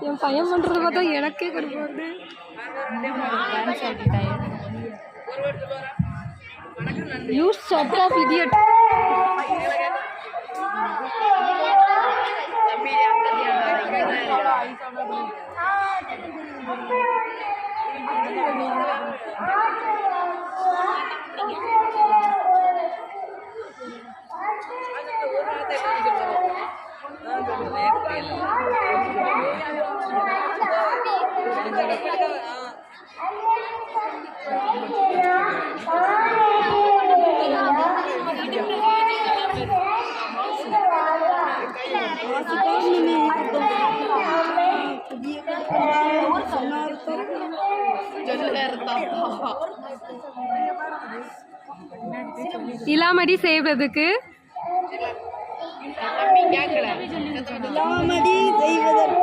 என் பையன் பண்றத பார்த்தா எனக்கே கடுப்பு வருது. You shut up, idiot. இலாமடி செய்வதற்கு இலாமடி செய்வதற்கு